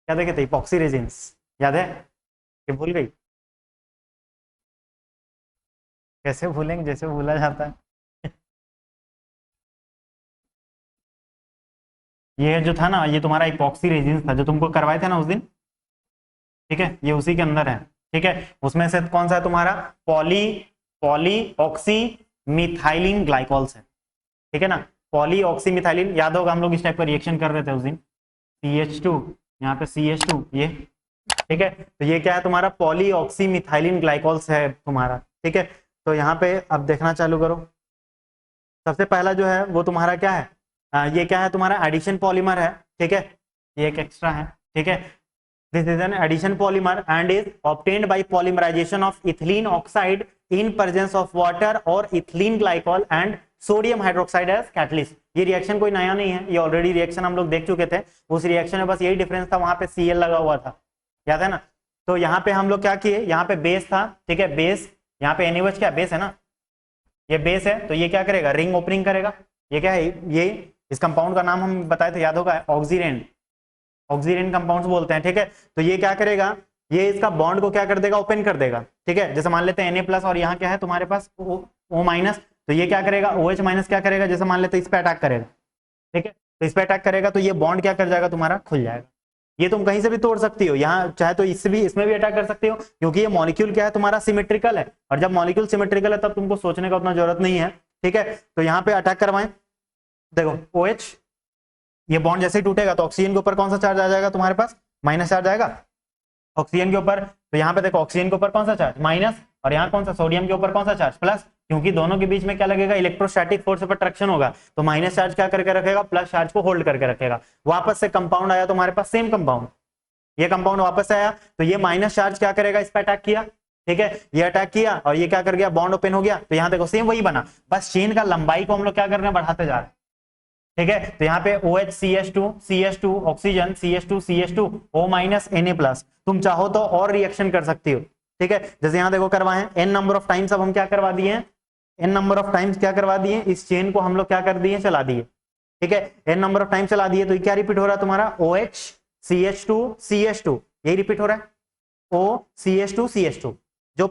क्या देखे थे? इपॉक्सी रेजिन्स, याद है कि भूल गई? कैसे भूलेंगे, जैसे भूला जाता है। ये जो था ना, ये तुम्हारा इपॉक्सी रेजिन्स था जो तुमको करवाए थे ना उस दिन, ठीक है, ये उसी के अंदर है। ठीक है, उसमें से कौन सा है तुम्हारा? Poly poly oxy methylene glycols है। ठीक है ना, पॉली ऑक्सी मिथाइलिन, याद होगा हम लोग इस टाइप का रिएक्शन कर रहे थे उस दिन, CH2, यहाँ पे CH2 ये। ठीक है, तो ये क्या है तुम्हारा? पॉली ऑक्सी मिथाइलिन ग्लाइकॉल्स है तुम्हारा। ठीक है, तो यहाँ पे अब देखना चालू करो। सबसे पहला जो है वो तुम्हारा क्या है? ये क्या है तुम्हारा? एडिशन पॉलीमर है। ठीक है, ये एक एक्स्ट्रा है। ठीक है, this is an addition polymer and is obtained by polymerisation of ethylene oxide in presence of water और ethylene glycol and sodium hydroxide as catalyst. ये रिएक्शन कोई नया नहीं है, ये ऑलरेडी रिएक्शन हम लोग देख चुके थे। उस रिएक्शन में बस यही डिफरेंस था, वहां पे Cl लगा हुआ था, याद है ना? तो यहाँ पे हम लोग क्या किए, यहाँ पे बेस था। ठीक है, बेस, यहाँ पे NaOH क्या बेस है ना, ये बेस है, तो ये क्या करेगा? रिंग ओपनिंग करेगा। ये क्या है? ये इस कंपाउंड का नाम हम बताए थे, याद होगा, ऑक्सीरेन। ऑक्सीरेन कंपाउंड्स बोलते हैं। ठीक है, तो ये क्या करेगा? ये इसका बॉन्ड को क्या कर देगा? ओपन कर देगा। ठीक है, जैसे मान लेते हैं Na+ और यहाँ क्या है तुम्हारे पास O-, तो ये क्या करेगा? OH- क्या करेगा? जैसे मान लेते हैं इस पे अटैक करेगा। ठीक है, तो इस पे अटैक करेगा तो ये बॉन्ड क्या कर जाएगा तुम्हारा? खुल जाएगा। ये तुम कहीं से भी तोड़ सकती हो, यहाँ चाहे तो इससे भी, इसमें भी अटैक कर सकती हो, क्योंकि ये मॉलिक्यूल क्या है तुम्हारा? सिमेट्रिकल है, और जब मॉलिक्यूल सिमेट्रिकल है तब तुमको सोचने का उतना जरूरत नहीं है। ठीक है, तो यहाँ पे अटैक करवाएं, देखो OH, ये बॉन्ड जैसे ही टूटेगा तो ऑक्सीजन के ऊपर कौन सा चार्ज आ जाएगा तुम्हारे पास? माइनस चार्ज आएगा ऑक्सीजन के ऊपर। तो यहाँ पे देखो ऑक्सीजन के ऊपर कौन सा चार्ज? माइनस, और यहाँ कौन सा? सोडियम के ऊपर कौन सा चार्ज? प्लस, क्योंकि दोनों के बीच में क्या लगेगा? इलेक्ट्रोस्टैटिक फोर्स ऑफ अट्रैक्शन होगा, तो माइनस चार्ज क्या करके रखेगा? प्लस चार्ज को होल्ड करके रखेगा। वापस से कंपाउंड आया तुम्हारे पास, सेम कंपाउंड, ये कंपाउंड वापस आया, तो ये माइनस चार्ज क्या करेगा? इस पर अटैक किया। ठीक है, ये अटैक किया और ये क्या कर गया? बॉन्ड ओपन हो गया। तो यहाँ देखो सेम वही बना, बस चेन का लंबाई को हम लोग क्या कर रहे हैं? बढ़ाते जा रहे हैं। ठीक है, तो यहाँ पे OH CH2 oxygen CH2 O- Na+, तुम चाहो तो और रिएक्शन कर सकती हो। ठीक है, जैसे यहाँ देखो करवाए n नंबर ऑफ टाइम्स, अब हम क्या करवा दिए हैं? n नंबर ऑफ टाइम्स क्या करवा दिए? इस चेन को हम लोग क्या कर दिए? चला दिए। ठीक है, n नंबर ऑफ टाइम्स चला दिए, तो ये क्या रिपीट हो रहा है तुम्हारा? OH CH2 यही रिपीट हो रहा है, O CH2 जो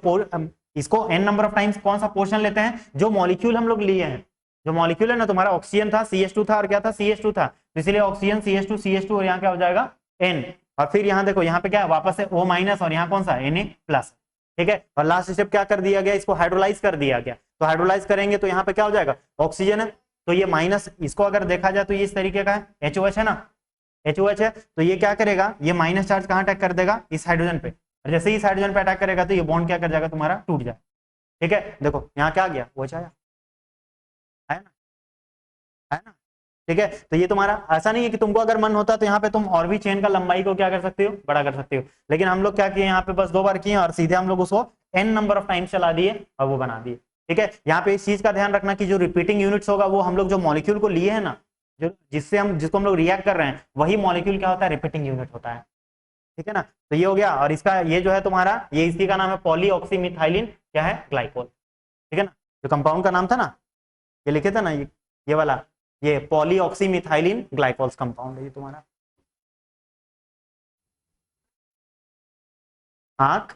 इसको n नंबर ऑफ टाइम्स कौन सा पोर्शन लेते हैं? जो मॉलिक्यूल हम लोग लिए हैं, जो मॉलिक्यूल है ना तुम्हारा, ऑक्सीजन था, CH2 था, और क्या था? CH2 था, तो इसलिए ऑक्सीजन CH2 और यहाँ क्या हो जाएगा? N। और फिर यहाँ देखो, यहाँ पे क्या है? वापस से O- और यहाँ कौन सा? Na+। ठीक है, और लास्ट स्टेप क्या कर दिया गया? इसको हाइड्रोलाइज कर दिया गया। तो हाइड्रोलाइज करेंगे तो यहाँ पे क्या हो जाएगा? ऑक्सीजन है, तो ये माइनस, इसको अगर देखा जाए तो ये इस तरीके का है, HOH है ना, HOH है, तो ये क्या करेगा? ये माइनस चार्ज कहाँ अटैक कर देगा? इस हाइड्रोजन पे, और जैसे ही इस हाइड्रोजन पे अटैक करेगा तो ये बॉन्ड क्या कर जाएगा तुम्हारा? टूट जाए। ठीक है, देखो यहाँ क्या आ गया? OH आया, है ना, है ना? ठीक है, तो ये तुम्हारा ऐसा नहीं है कि तुमको अगर मन होता तो यहाँ पे तुम और भी चेन का लंबाई को क्या कर सकते हो? बड़ा कर सकते हो, लेकिन हम लोग क्या किए? यहाँ पे बस 2 बार किए और सीधे हम लोग उसको n नंबर ऑफ टाइम्स चला दिए और वो बना दिए। ठीक है, यहाँ पे इस चीज का ध्यान रखना कि जो रिपीटिंग यूनिट्स होगा वो हम लोग जो मॉलिक्यूल को लिए है ना, जो जिसको हम लोग रिएक्ट कर रहे हैं, वही मॉलिक्यूल क्या होता है? रिपीटिंग यूनिट होता है। ठीक है ना, तो ये हो गया, और इसका ये जो है तुम्हारा, ये इसी का नाम है पॉलीऑक्सीमिथाइलिन क्या है? ग्लाइकोल। ठीक है ना, जो कंपाउंड का नाम था ना, ये लिखे थे ना, ये वाला, ये पॉलीऑक्सीमिथाइलिन ग्लाइकोल्स कंपाउंड है ये तुम्हारा। आंख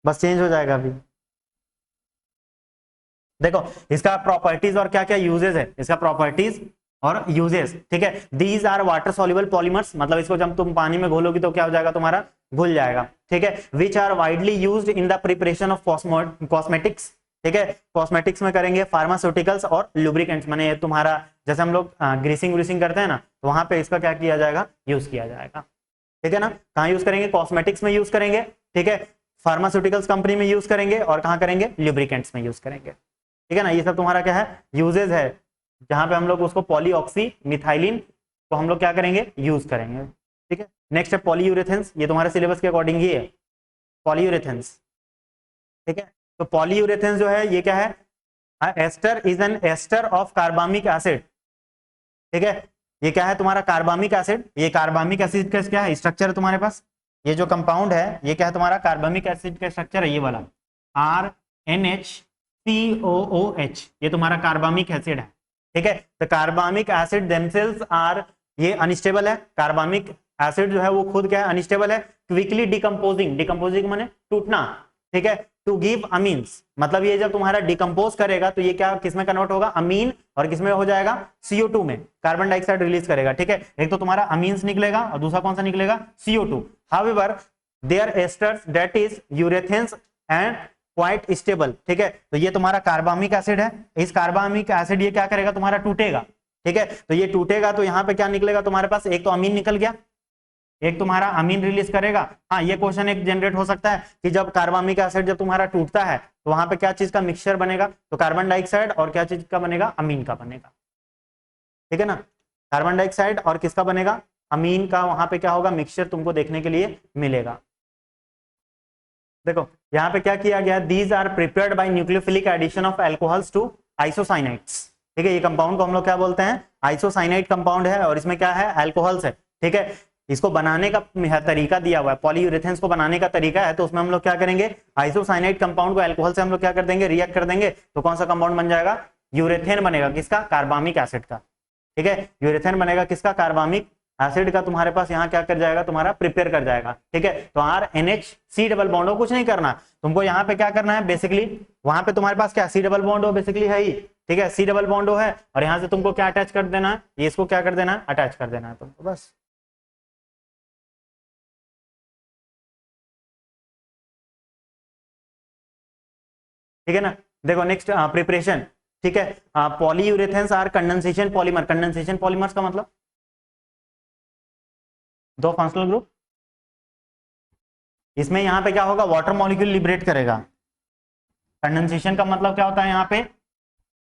बस चेंज हो जाएगा अभी। देखो इसका प्रॉपर्टीज और क्या क्या यूजेस है, इसका प्रॉपर्टीज और यूजेस। ठीक है, these are water soluble polymers, मतलब इसको जब तुम पानी में घोलोगी तो क्या हो जाएगा तुम्हारा? घुल जाएगा। ठीक है, which are widely used in the preparation of cosmetics. ठीक है, कॉस्मेटिक्स में करेंगे, फार्मास्यूटिकल्स और लुब्रिकेंट्स, माने तुम्हारा जैसे हम लोग ग्रीसिंग व्रीसिंग करते हैं ना, तो वहां पे इसका क्या किया जाएगा? यूज किया जाएगा। ठीक है ना, कहाँ यूज करेंगे? कॉस्मेटिक्स में यूज करेंगे। ठीक है, फार्मास्यूटिकल्स कंपनी में यूज करेंगे, और कहाँ करेंगे? लुब्रिकेंट्स में यूज करेंगे। ठीक है ना, ये सब तुम्हारा क्या है? यूजेज है, जहां पे हम लोग उसको पॉलीऑक्सी मिथाइलिन को हम लोग क्या करेंगे? यूज करेंगे। ठीक है, नेक्स्ट है पॉलीयूरेथेंस, ये तुम्हारे सिलेबस के अकॉर्डिंग ही है, पॉलीयूरेथेंस। ठीक है, तो पॉलीयूरेथेंस जो है ये क्या है? Ester is an ester of carbamic acid. ठीक है, ये क्या है तुम्हारा? Carbamic acid. ये कार्बामिक एसिड का क्या है? स्ट्रक्चर है तुम्हारे पास, ये जो कंपाउंड है ये क्या है तुम्हारा? कार्बामिक एसिड का स्ट्रक्चर है, ये वाला RNH COOH, ये तुम्हारा कार्बामिक एसिड है। ठीक है, the carbamic acid themselves are ये अनस्टेबल है, कार्बामिक एसिड जो है वो खुद क्या है, अनस्टेबल है, क्विकली डिकम्पोजिंग, डिकम्पोजिंग माने टूटना, ठीक है, टू गिव अमीन्स, मतलब ये जब तुम्हारा डिकम्पोज करेगा तो ये क्या किसमें कन्वर्ट होगा, अमीन, और किसमें हो जाएगा, CO2 में, कार्बन डाइऑक्साइड रिलीज करेगा, ठीक है, एक तो तुम्हारा अमीन्स निकलेगा और दूसरा कौन सा निकलेगा, CO2। However there esters that is urethanes and quite stable, ठीक है, तो ये तुम्हारा कार्बामिक एसिड है, इस कार्बामिक एसिड ये क्या करेगा, तुम्हारा टूटेगा, ठीक है, तो ये टूटेगा तो यहाँ पे क्या निकलेगा तुम्हारे पास, एक तो अमीन निकल गया, एक तुम्हारा अमीन रिलीज करेगा। हाँ, ये क्वेश्चन एक जनरेट हो सकता है कि जब कार्बामिक एसिड जब तुम्हारा टूटता है तो वहां पे क्या चीज का मिक्सचर बनेगा, तो कार्बन डाइऑक्साइड और क्या चीज का बनेगा, अमीन का बनेगा, ठीक है ना, कार्बन डाइऑक्साइड और किसका बनेगा, अमीन का, वहां पे क्या होगा, मिक्सचर तुमको देखने के लिए मिलेगा। देखो यहाँ पे क्या किया गया, these are prepared by nucleophilic addition of alcohols to isocyanides, ठीक है, ये कंपाउंड को हम लोग क्या बोलते हैं, आइसोसाइनाइड कंपाउंड है, और इसमें क्या है, अल्कोहल्स है, ठीक है, इसको बनाने का तरीका दिया हुआ है, पॉलीयूरेथेन्स को बनाने का तरीका है, तो उसमें हम लोग क्या करेंगे, आइसोसाइनाइड कंपाउंड को अल्कोहल से हम लोग क्या कर देंगे, रिएक्ट कर देंगे, तो कौन सा कंपाउंड बन जाएगा, यूरेथेन बनेगा, किसका, कार्बामिक एसिड का, ठीक है, यूरेथेन बनेगा किसका, कार्बामिक एसिड का, तुम्हारे पास यहाँ क्या कर जाएगा, तुम्हारा प्रिपेयर कर जाएगा, ठीक है, तो RNH C डबल बॉन्ड हो, कुछ नहीं करना तुमको, यहाँ पे क्या करना है, बेसिकली वहां पे तुम्हारे पास क्या C डबल बॉन्ड हो बेसिकली है ही, ठीक है, C डबल बॉन्ड हो है, और यहाँ से तुमको क्या अटैच कर देना है, ये इसको क्या कर देना है, अटैच कर देना है तुमको, बस। ठीक है ना, देखो नेक्स्ट प्रिपरेशन, ठीक है, polyurethanes are condensation polymer, condensation polymers का मतलब दो फंक्शनल ग्रुप, इसमें यहाँ पे क्या होगा, वाटर मॉलिक्यूल लिबरेट करेगा, कंडेंसेशन का मतलब क्या होता है, यहाँ पे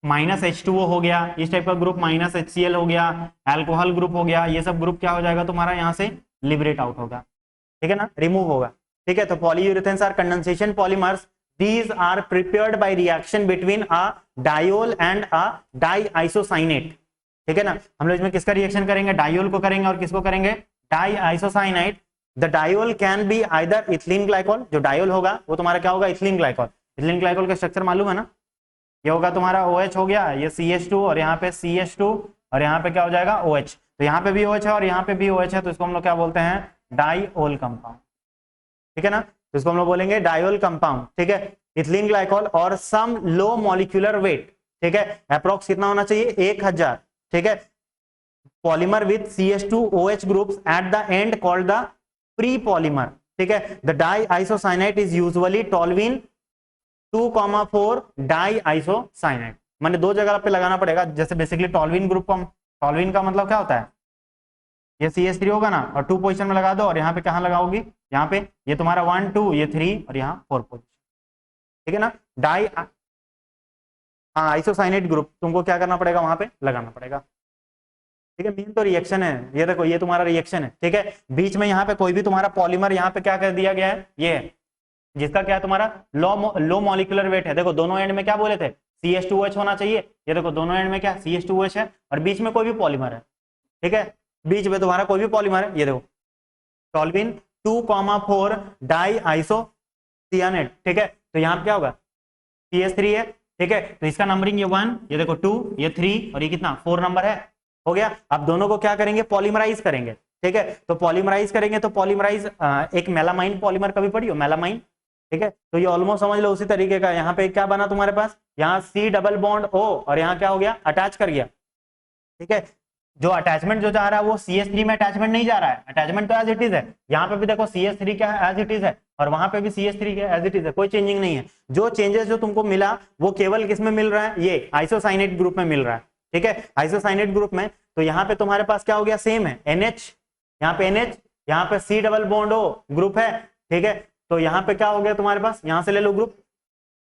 -H2O हो गया, इस टाइप का ग्रुप, HCl हो गया, अल्कोहल ग्रुप हो गया, ये सब ग्रुप क्या हो जाएगा तुम्हारा, यहाँ से लिबरेट आउट होगा, ठीक है ना, रिमूव होगा, ठीक है, तो polyurethanes are condensation polymers, these are prepared by reaction between a diol and a diisocyanate, ठीक है ना, हम लोग इसमें किसका रिएक्शन करेंगे, डायोल को करेंगे, और किसको करेंगे, diisocyanide, the diol can be either ethylene glycol, जो डायोल होगा वो तुम्हारा क्या होगा, इथिलीन ग्लाइकोल, इथिलीन ग्लाइकोल का स्ट्रक्चर मालूम है ना, ये होगा तुम्हारा OH हो गया, ये CH2 और यहाँ पे CH2 और यहाँ पे क्या हो जाएगा OH, तो यहाँ पे भी OH है और यहाँ पे भी OH है, तो इसको हम लोग क्या बोलते हैं, डाइओल कंपाउंड, ठीक है ना, तो इसको हम लोग बोलेंगे डायोल कंपाउंड, ठीक है, इथिलीन ग्लाइकोल और सम लो मॉलिक्यूलर वेट, ठीक है, अप्रोक्स कितना होना चाहिए, 1000, ठीक है, polymer with CH2OH groups at the end called the pre polymer, ठीक है, द डाइआइसोसाइनाइड इज यूजुअली टॉल्विन 2,4 डाइआइसोसाइनाइड, मैंने दो जगह पे लगाना पड़ेगा, जैसे बेसिकली टॉल्विन ग्रुप को, टॉल्विन का मतलब क्या होता है, ये CH3 होगा ना, और 2 पोजीशन में लगा दो, और यहाँ पे कहाँ लगाओगी, यहाँ पे, ये तुम्हारा 1 2, ये 3 और यहाँ 4 पोजीशन, ठीक है ना, डाई, हाँ, आइसोसाइनेट ग्रुप तुमको क्या करना पड़ेगा, वहां पे लगाना पड़ेगा, ठीक है, मेन तो रिएक्शन है, ये देखो ये तुम्हारा रिएक्शन है, ठीक है, बीच में यहाँ पे कोई भी तुम्हारा पॉलीमर यहाँ पे क्या कर दिया गया है, ये है जिसका क्या है तुम्हारा लो मॉलिक्यूलर वेट है, देखो दोनों एंड में क्या बोले थे, CH2OH होना चाहिए, ये देखो दोनों एंड में क्या CH2OH है, और बीच में कोई भी पॉलीमर है, ठीक है, बीच में तुम्हारा कोई भी पॉलीमर है, ये देखो टॉल्विन 2,4 डाइआइसोसियानेट, ठीक है, तो यहाँ पे क्या होगा, CH3 है, ठीक है, तो इसका नंबरिंग ये 1, ये देखो 2, ये 3 और ये कितना 4 नंबर है, हो गया, अब दोनों को क्या करेंगे, पॉलीमराइज करेंगे, ठीक है, तो पॉलीमराइज करेंगे, तो पॉलीमराइज एक मेलामाइन पॉलीमर कभी पढ़ी हो, मेलामाइन, ठीक है, तो ये ऑलमोस्ट समझ लो उसी तरीके का, यहाँ पे क्या बना तुम्हारे पास, यहाँ C डबल बॉन्ड O और यहाँ क्या हो गया, अटैच कर गया, ठीक है, जो अटैचमेंट जो जा रहा है वो CH3 में अटैचमेंट नहीं जा रहा है, अटैचमेंट तो एज इट इज है, यहाँ पे भी देखो CH3 क्या है, एज इट इज है, और वहां पे भी CH3 क्या एज इट इज है, कोई चेंजिंग नहीं है, जो चेंजेस जो तुमको मिला वो केवल किस में मिल रहा है, ये आइसोसाइनेट ग्रुप में मिल रहा है, ठीक है, आइसोसाइनेट ग्रुप में, तो यहाँ पे तुम्हारे पास क्या हो गया, सेम है NH, यहाँ पे NH, यहाँ पे C double bond O group है, ठीक है, तो यहाँ पे क्या हो गया तुम्हारे पास, यहाँ से ले लो ग्रुप,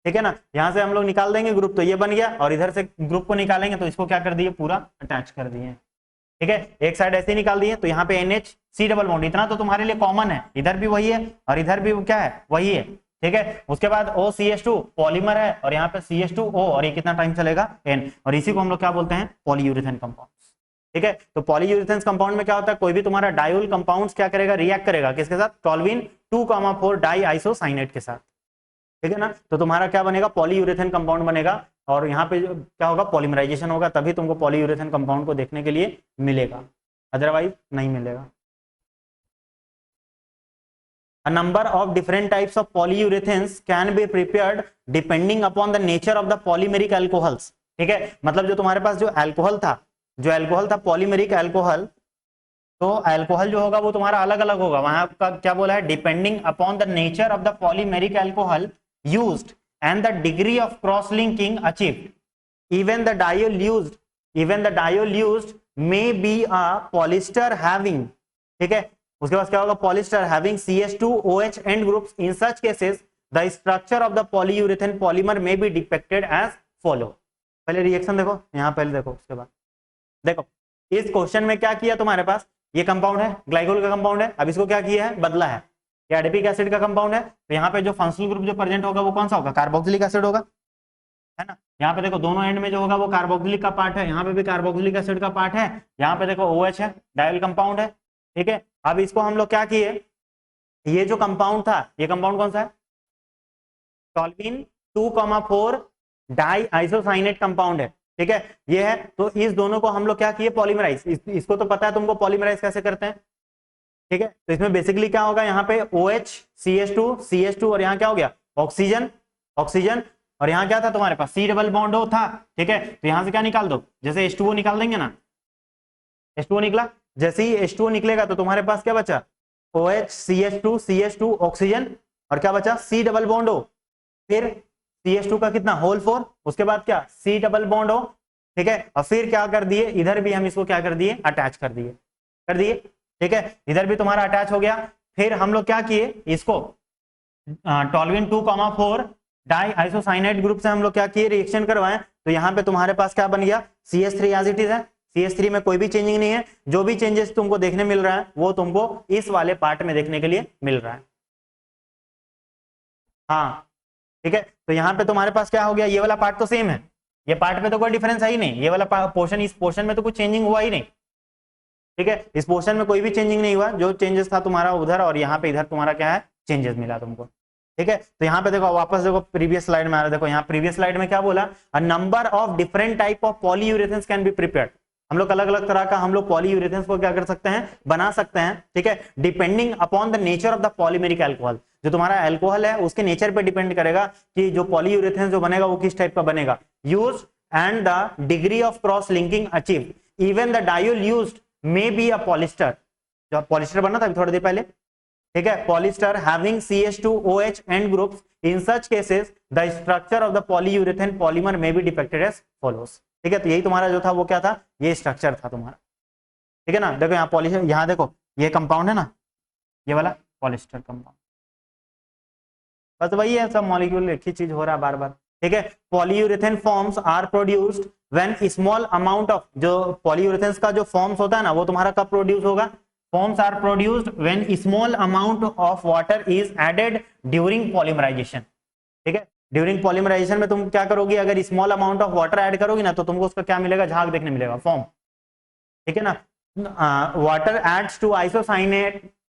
ठीक है ना, यहाँ से हम लोग निकाल देंगे ग्रुप, तो ये बन गया, और इधर से ग्रुप को निकालेंगे तो इसको क्या कर दिए, पूरा अटैच कर दिए, ठीक है, एक साइड ऐसे निकाल दिए, तो यहाँ पे NH C डबल बॉन्ड, इतना तो तुम्हारे लिए कॉमन है, इधर भी वही है और इधर भी क्या है, वही है, ठीक है, उसके बाद OCH2 पॉलीमर है, और यहाँ पे CH2O, और ये कितना टाइम चलेगा, N, और इसी को हम लोग क्या बोलते हैं, पॉलीयूरेथेन कंपाउंड, ठीक है, तो पॉलीयूरेथेन कंपाउंड में क्या होता है, कोई भी तुम्हारा डायोल कंपाउंड्स क्या करेगा, रिएक्ट करेगा किसके साथ, टॉल्विन 2,4 डाइआइसोसाइनेट के साथ, ठीक है ना, तो तुम्हारा क्या बनेगा, पॉलीयूरेथेन कंपाउंड बनेगा, और यहाँ पे क्या होगा, पॉलीमराइजेशन होगा, तभी तुमको पॉलीयूरेथेन कंपाउंड को देखने के लिए मिलेगा, अदरवाइज नहीं मिलेगा। A number of different types of polyurethanes can be prepared depending upon the nature of the polymeric alcohols। ठीक है, मतलब जो तुम्हारे पास जो अल्कोहल था पॉलीमेरिक अल्कोहल, तो अल्कोहल जो होगा वो तुम्हारा अलग अलग होगा। वहां का क्या बोला है, depending upon the nature of the polymeric alcohol used and the degree of cross linking achieved, even the diol used may be a polyester having. ठीक है, उसके बाद क्या होगा, polyester having CH2OH end groups, in such cases the structure of the polyurethane polymer may be depicted as follow. पहले reaction देखो, यहां पहले देखो, उसके बाद देखो इस क्वेश्चन में क्या किया तुम्हारे पास, ये कंपाउंड है, ग्लाइकोल का कंपाउंड है, अब इसको क्या किया है, बदला है, ये एडिपिक एसिड का कंपाउंड है, तो यहाँ पे जो फंक्शनल ग्रुप जो प्रेजेंट होगा वो कौन सा होगा, कार्बोक्सिलिक एसिड होगा, है ना। यहाँ पे देखो दोनों एंड में जो होगा वो कार्बोक्सिलिक का पार्ट है, यहाँ पे भी कार्बोक्सिलिक एसिड का पार्ट है, यहाँ पे देखो OH है, डायल कंपाउंड है। ठीक है, अब इसको हम लोग क्या किए, ये जो कंपाउंड था, ये कंपाउंड कौन सा है, टॉल्विन 2,4 डाई आइसोसाइनेट कंपाउंड है। ठीक है, ये है, तो इस दोनों को हम लोग क्या किए, पॉलीमराइज, इसको तो पता है तुमको पॉलीमराइज कैसे करते हैं। ठीक है, तो इसमें बेसिकली क्या होगा, यहाँ पे OH CH2 और यहाँ क्या हो गया, ऑक्सीजन, और यहाँ क्या था तुम्हारे पास, C डबल बॉन्ड O था। ठीक है, तो यहाँ से क्या निकाल दो, जैसे H2O निकाल देंगे ना, H2O निकला, जैसे ही H2O निकलेगा तो तुम्हारे पास क्या बचा, OH CH2 ऑक्सीजन, और क्या बचा, C डबल बॉन्ड O, फिर CH2 का कितना, होल 4, उसके बाद क्या, C डबल बॉन्ड O। ठीक है, और फिर क्या कर दिए, इधर भी हम इसको क्या कर दिए, अटैच कर दिए। ठीक है, इधर भी तुम्हारा अटैच हो गया। फिर हम लोग क्या किए, इसको टॉल्विन 2,4 डाई आइसोसाइनाइड ग्रुप से हम लोग क्या किए, रिएक्शन करवाएं, तो यहाँ पे तुम्हारे पास क्या बन गया, CH3 एज इट इज है, CH3 में कोई भी चेंजिंग नहीं है, जो भी चेंजेस तुमको देखने मिल रहा है वो तुमको इस वाले पार्ट में देखने के लिए मिल रहा है। हाँ, ठीक है, तो यहाँ पे तुम्हारे पास क्या हो गया, ये वाला पार्ट तो सेम है, ये पार्ट में तो कोई डिफरेंस है ही नहीं, ये वाला पोर्शन, इस पोर्शन में तो कुछ चेंजिंग हुआ ही नहीं। ठीक है, इस पोर्शन में कोई भी चेंजिंग नहीं हुआ, जो चेंजेस था तुम्हारा उधर, और यहाँ पे इधर तुम्हारा क्या है, चेंजेस मिला तुमको। ठीक है, तो यहाँ पे देखो, वापस देखो प्रीवियस स्लाइड में आ रहा है, देखो यहाँ प्रीवियस स्लाइड में क्या बोला, a number of different type of polyurethanes can be prepared. हम लोग अलग अलग तरह का हम लोग पॉलीयूरेथेन्स को क्या कर सकते हैं, बना सकते हैं। ठीक है, depending upon the nature of the polymeric alcohol, जो तुम्हारा अल्कोहल है उसके नेचर पे डिपेंड करेगा कि जो पॉलीयूरेथेन जो बनेगा वो किस टाइप का बनेगा। Use and the degree of cross linking achieve, even the diol used may be a polyester, जो पॉलिस्टर बना था थोड़ी देर पहले। ठीक है, polyester having CH2OH end groups, in such cases the structure of the polyurethane polymer may be depicted as follows. ठीक है, तो यही तुम्हारा जो था वो क्या था, ये स्ट्रक्चर था तुम्हारा। ठीक है ना, देखो यहाँ पॉलिस्टर, यहाँ देखो ये कंपाउंड है ना, ये वाला पॉलिस्टर कंपाउंड, बस वही है, सब मॉलिक्यूल एक ही चीज हो रहा है बार बार। ठीक है, polyurethane foams are produced when small amount of, जो पॉलीयूरेथेन्स का जो फॉर्म्स होता है ना वो तुम्हारा कब प्रोड्यूस होगा, foams are produced when small amount of water is added during polymerisation. ठीक है, ड्यूरिंग पॉलीमराइजेशन में तुम क्या करोगी, अगर small amount of water add करोगी ना तो तुमको उसका क्या मिलेगा, झाग देखने मिलेगा, फॉर्म। ठीक है ना, water adds to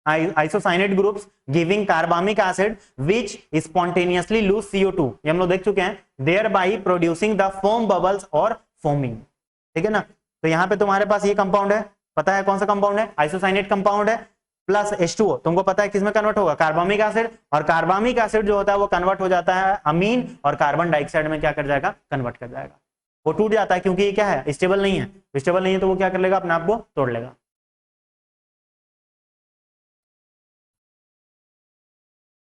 isocyanate groups giving carbamic acid which spontaneously lose CO2, ये हम लोग देख चुके हैं, thereby producing the foam bubbles और फोमिंग। ठीक है ना, तो यहाँ पे तुम्हारे पास ये कंपाउंड है, पता है कौन सा कंपाउंड है, आइसोसाइनेट कंपाउंड है, प्लस H2O, तुमको पता है किसमें कन्वर्ट होगा, कार्बामिक एसिड, और कार्बामिक एसिड जो होता है वो कन्वर्ट हो जाता है अमीन, और कार्बन डाइऑक्साइड में क्या कर जाएगा, कन्वर्ट कर जाएगा, वो टूट जाता है, क्योंकि ये क्या है, स्टेबल नहीं है, स्टेबल नहीं है तो वो क्या कर लेगा, अपने आप को तोड़ लेगा।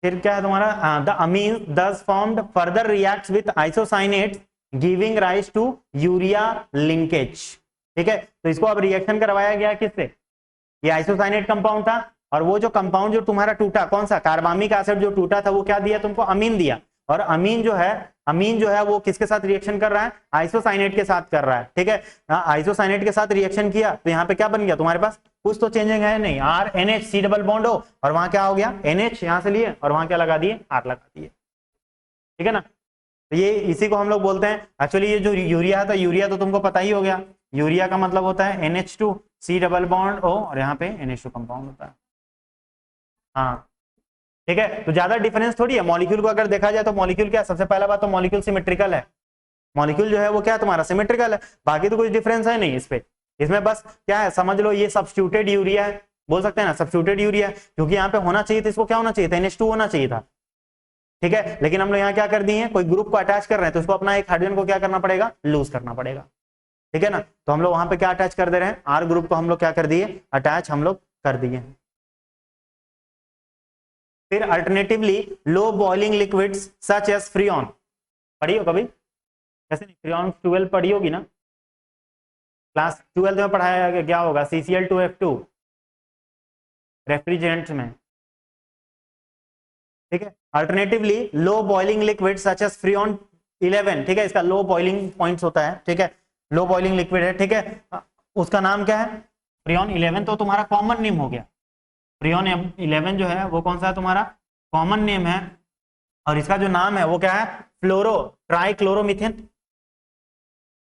फिर क्या है तुम्हारा, the amine thus formed further reacts with isocyanates giving rise to urea linkage. ठीक है, तो इसको अब रिएक्शन करवाया गया किससे, ये आइसोसाइनेट कंपाउंड था, और वो जो कंपाउंड जो तुम्हारा टूटा, कौन सा, कार्बामिक एसिड जो टूटा था वो क्या दिया तुमको, अमीन दिया, और अमीन जो है वो किसके साथ रिएक्शन कर रहा है, आइसोसाइनेट के साथ कर रहा है। ठीक है, आइसोसाइनेट के साथ रिएक्शन किया तो यहाँ पे क्या बन गया तुम्हारे पास, कुछ तो चेंजिंग है नहीं, RNH C डबल बॉन्ड हो, और वहां क्या हो गया, NH यहां से लिए और वहां क्या लगा दिए, R लगा दिए। ठीक है ना, तो ये इसी को हम लोग बोलते हैं, एक्चुअली ये जो यूरिया था, यूरिया तो तुमको पता ही हो गया, यूरिया का मतलब होता है NH2 C double bond O, और यहाँ पे NH2 कंपाउंड होता है। हाँ, ठीक है, तो ज्यादा डिफरेंस थोड़ी है, मॉलिक्यूल को अगर देखा जाए तो मॉलिक्यूल क्या, सबसे पहला बात तो मॉलिक्यूल सिमेट्रिकल है, मॉलिक्यूल जो है वो क्या तुम्हारा सिमेट्रिकल है, बाकी तो कुछ डिफरेंस है नहीं इस पे। इसमें बस क्या है, समझ लो ये सब्स्टिट्यूटेड यूरिया है, बोल सकते हैं ना सब्स्टिट्यूटेड यूरिया, क्योंकि यहाँ पे होना चाहिए था, इसको क्या होना चाहिए था, NH2 होना चाहिए था, ठीक है। लेकिन हम लोग यहाँ क्या कर दिए हैं, कोई ग्रुप को अटैच कर रहे हैं तो उसको अपना एक हाइड्रोजन को क्या करना पड़ेगा, लूज करना पड़ेगा, ठीक है ना। तो हम लोग वहां पे क्या अटैच कर दे रहे हैं, आर ग्रुप को हम लोग क्या कर दिए, अटैच हम लोग कर दिए। फिर alternatively low boiling liquids such as Freon, पढ़ी हो कभी, कैसे नहीं, फ्रीऑन 12 पढ़ी होगी ना, क्लास 12 में पढ़ाया गया, क्या होगा, CCl2F2 रेफ्रिजरेंट में, ठीक है। Alternatively low boiling liquid such as Freon 11, ठीक है, इसका लो बॉइलिंग पॉइंट्स होता है, ठीक है, लो बॉइलिंग लिक्विड है, ठीक है, उसका नाम क्या है, फ्रीऑन 11, तो तुम्हारा कॉमन नेम हो गया, फ्रीऑन 11 जो है वो कौन सा है तुम्हारा, कॉमन नेम है, और इसका जो नाम है वो क्या है, फ्लोरो ट्राइक्लोरोमीथेन,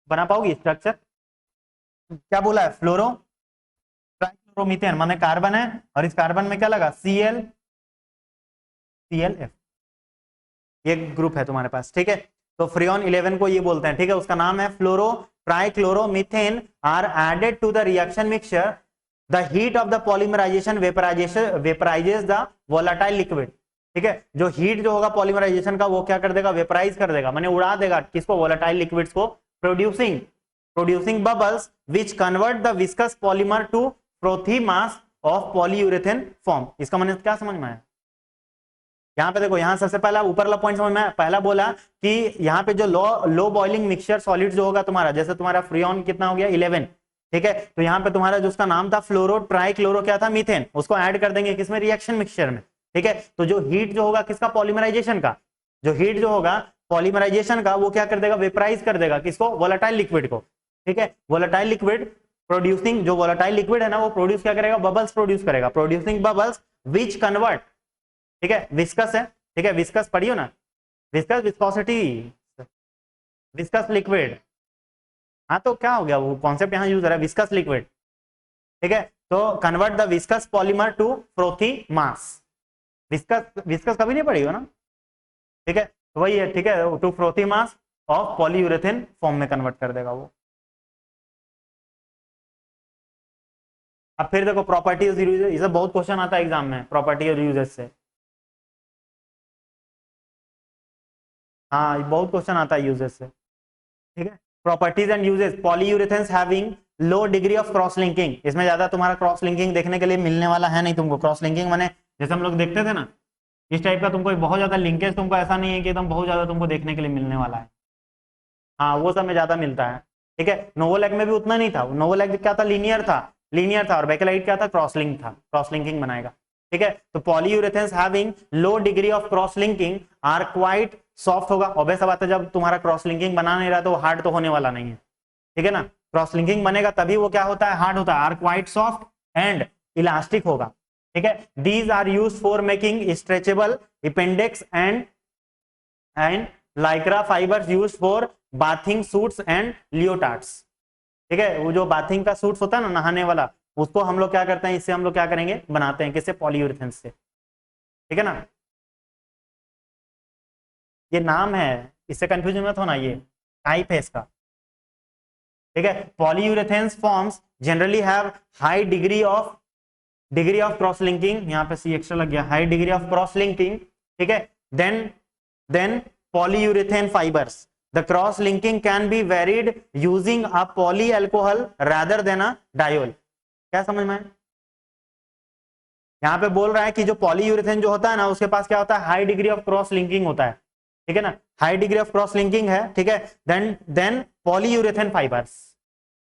बना पाओगी स्ट्रक्चर, क्या बोला है, फ्लोरो ट्राइक्लोरोमीथेन, माने कार्बन है और इस कार्बन में क्या लगा, ClF, ये ग्रुप है तुम्हारे पास, ठीक है। तो फ्रीऑन 11 को ये बोलते हैं, ठीक है, उसका नाम है fluoro trichloromethane are added to the reaction mixture, the heat of the polymerisation vaporises the volatile liquid, ठीक है, जो हीट जो होगा पॉलीमराइजेशन का वो क्या कर देगा, वेपराइज कर देगा, माने उड़ा देगा किसको, वोलेटाइल लिक्विड्स को, producing bubbles which convert the viscous polymer to frothy mass of polyurethane form. इसका मतलब क्या समझ में आया, यहाँ पे देखो, यहाँ सबसे पहला ऊपर वाला पॉइंट समझ में पहला बोला कि यहाँ पे जो लो बॉइलिंग मिक्सचर सॉलिड जो होगा तुम्हारा, जैसे तुम्हारा फ्रीऑन कितना हो गया 11, ठीक है, तो यहाँ पे तुम्हारा जो उसका नाम था फ्लोरो ट्राइक्लोरो क्या था, मीथेन, उसको ऐड कर देंगे किसमें, रिएक्शन मिक्सचर में, ठीक है। तो जो हीट जो होगा किसका, पॉलीमराइजेशन का, जो हीट जो होगा पॉलीमराइजेशन का वो क्या कर देगा, वेपराइज कर देगा किसको, वोलेटाइल लिक्विड को, ठीक है। वोलेटाइल लिक्विड प्रोड्यूसिंग, जो वोलेटाइल लिक्विड है ना वो प्रोड्यूस क्या करेगा, बबल्स प्रोड्यूस करेगा, प्रोड्यूसिंग बबल्स विच कन्वर्ट, ठीक है, विस्कस है, ठीक है, विस्कस पढ़ियो ना, विस्कस विस्कोसिटी, विस्कस लिक्विड, हाँ तो क्या हो गया, वो कॉन्सेप्ट यहाँ यूज हो रहा है, विस्कस लिक्विड, ठीक है। तो convert the viscous polymer to frothy mass, viscous कभी नहीं पढ़ी हो ना, ठीक है, तो वही है, ठीक है, to frothy mass of polyurethane form में कन्वर्ट कर देगा वो। अब फिर देखो प्रॉपर्टीज यूजेस, ये सब बहुत क्वेश्चन आता है एग्जाम में, प्रॉपर्टी और यूजेस से, हाँ बहुत क्वेश्चन आता है यूजेस से, ठीक है। Properties and uses, polyurethanes having low degree of cross linking, इसमें ज्यादा तुम्हारा क्रॉस लिंकिंग देखने के लिए मिलने वाला है नहीं तुमको, क्रॉस लिंकिंग माने जैसे हम लोग देखते थे ना, इस टाइप का तुमको बहुत ज्यादा लिंकेज तुमको ऐसा नहीं है कि एकदम बहुत ज्यादा तुमको देखने के लिए मिलने वाला है, हाँ वो सब में ज्यादा मिलता है, ठीक है। नोवोलैक में भी उतना नहीं था, नोवोलैक क्या था, लीनियर था और बेकेलाइट क्या था, क्रॉस लिंक था, क्रॉस लिंकिंग बनाएगा, ठीक है। तो polyurethanes having low degree of cross linking are quite soft होगा, ऑब्वियस बात है, जब तुम्हारा क्रॉस लिंकिंग बना नहीं रहा तो हार्ड तो होने वाला नहीं है, ठीक है ना, क्रॉस लिंकिंग बनेगा तभी वो क्या होता है, हार्ड होता है, are quite soft and elastic होगा, ठीक है। These are used for making stretchable appendix and Lycra fibres used for bathing suits and leotards, ठीक है, वो जो बाथिंग का सूट्स होता है ना, नहाने वाला, उसको हम लोग क्या करते हैं, इससे हम लोग क्या करेंगे, बनाते हैं किससे, पॉलीयूरेथेन से, ठीक है ना। ये नाम है, इससे कंफ्यूजन मत होना, ये टाइप है इसका, ठीक है। Polyurethanes forms generally have high degree of cross linking, यहाँ पे सी एक्स्ट्रा लग गया, high degree of cross linking, ठीक है। Then polyurethane fibres, the cross linking can be varied using a poly alcohol rather than a diol, क्या समझ में, यहाँ पे बोल रहा है कि जो पॉलीयूरेथेन जो होता है ना उसके पास क्या होता है, high degree of cross linking होता है, ठीक है ना, high degree of cross linking है, ठीक है। देन पॉलीयूरेथेन फाइबर्स,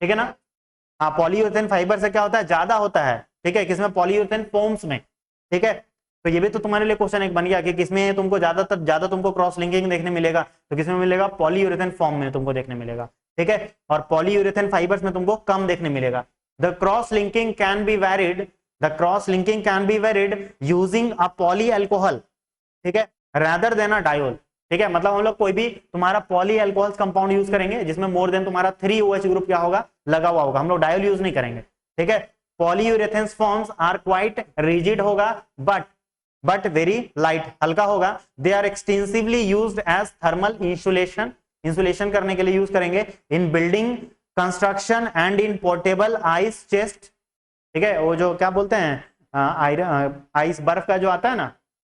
ठीक है ना, हाँ पॉलीयूरेथेन फाइबर से क्या होता है, ज्यादा होता है, ठीक है, किसमें, पॉलीयूरेथेन फोम्स में, ठीक है। तो ये भी तो तुम्हारे लिए क्वेश्चन एक बन गया कि किसमें तुमको ज्यादा तुमको क्रॉस लिंकिंग देखने मिलेगा, तो किसमें मिलेगा, पॉलीयूरेथेन फॉर्म में तुमको देखने मिलेगा, ठीक है। और पॉलीयूरेथेन फाइबर्स में तुमको कम देखने मिलेगा। The cross linking can be varied using a poly alcohol, ठीक है, रादर देन अ डायोल, ठीक है, मतलब हम लोग कोई भी तुम्हारा पॉली एल्कोहल कंपाउंड यूज करेंगे जिसमें मोर देन तुम्हारा 3 OH ग्रुप क्या होगा, लगा हुआ होगा, हम लोग डायोल यूज नहीं करेंगे, ठीक है। Polyurethanes foams are quite rigid होगा बट वेरी लाइट, हल्का होगा। They are extensively used as thermal insulation करने के लिए यूज करेंगे in building construction and in portable ice chest, ठीक है, वो जो क्या बोलते हैं आयरन आइस बर्फ का जो आता है ना,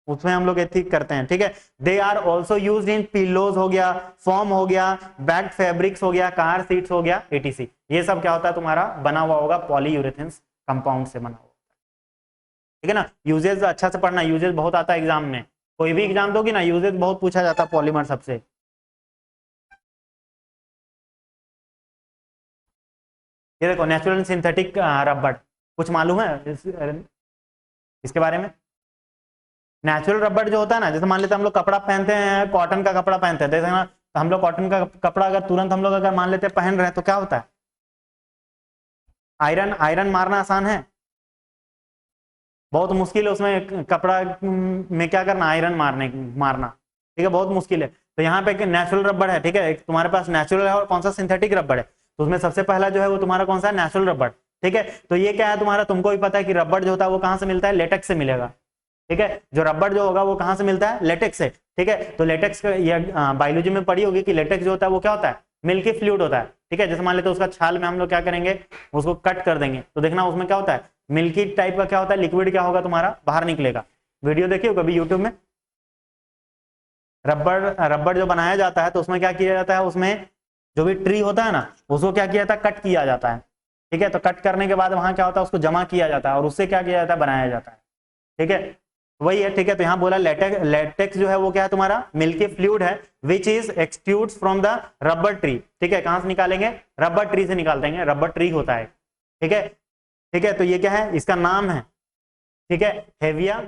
उसमें हम लोग एथिक करते हैं, ठीक है। They are also use in pillows हो गया, फॉर्म हो गया, बैग फैब्रिक्स हो गया, कार सीट्स हो गया, एटीसी। ये सब क्या होता है तुम्हारा बना हुआ होगा पॉलीयूरेथेन्स कंपाउंड से बना हुआ, ठीक है ना। यूजेज अच्छा से पढ़ना, यूजेज बहुत आता है एग्जाम में, कोई भी एग्जाम दोगी ना यूजेज बहुत पूछा जाता है पॉलीमर सबसे। ये देखो नेचुरल सिंथेटिक रबड़, कुछ मालूम है इसके बारे में? नेचुरल रबड़ जो होता है ना, जैसे मान लेते हैं हम लोग कपड़ा पहनते हैं, कॉटन का कपड़ा पहनते हैं, जैसे ना तो हम लोग कॉटन का कपड़ा अगर तुरंत हम लोग अगर मान लेते हैं पहन रहे हैं तो क्या होता है, आयरन आयरन मारना आसान है, बहुत मुश्किल है उसमें कपड़ा में क्या करना, आयरन मारना, ठीक है, बहुत मुश्किल है। तो यहाँ पे नेचुरल रबड़ है, ठीक है, तुम्हारे पास नेचुरल है और कौन सा सिंथेटिक रबड़ है, तो उसमें सबसे पहला जो है वो तुम्हारा कौन सा है, नेचुरल रबड़, ठीक है। तो ये क्या है तुम्हारा, तुमको भी पता है कि रबड़ जो होता है वो कहाँ से मिलता है, लेटेक्स से मिलेगा, ठीक है, जो रबड़ जो होगा वो कहाँ से मिलता है, लेटेक्स से, ठीक है। तो लेटेक्स ये बायोलॉजी में पढ़ी होगी कि लेटेक्स जो होता है वो क्या होता है, मिल्की फ्लूइड होता है, ठीक है। जैसे मान लेते उसका छाल में हम लोग क्या करेंगे, उसको कट कर देंगे, तो देखना उसमें क्या होता है, मिल्की टाइप का क्या होता है, लिक्विड क्या होगा तुम्हारा बाहर निकलेगा। वीडियो देखिए हो कभी यूट्यूब में, रबड़ रबड़ जो बनाया जाता है तो उसमें क्या किया जाता है, उसमें जो भी ट्री होता है ना उसको क्या किया जाता है, कट किया जाता है, ठीक है। तो कट करने के बाद वहां क्या होता है, उसको जमा किया जाता है और उससे क्या किया जाता है, बनाया जाता है, ठीक है, वही है, ठीक है। तो यहाँ बोला लेटेक्स, लेटेक्स जो है वो क्या है तुम्हारा, मिल्की फ्लूइड है, which is extrudes from the rubber tree, ठीक है। कहां से निकालेंगे, रबर ट्री से निकालते हैं, रबर ट्री होता है, ठीक है, ठीक है। तो ये क्या है, इसका नाम है, ठीक है, हेविया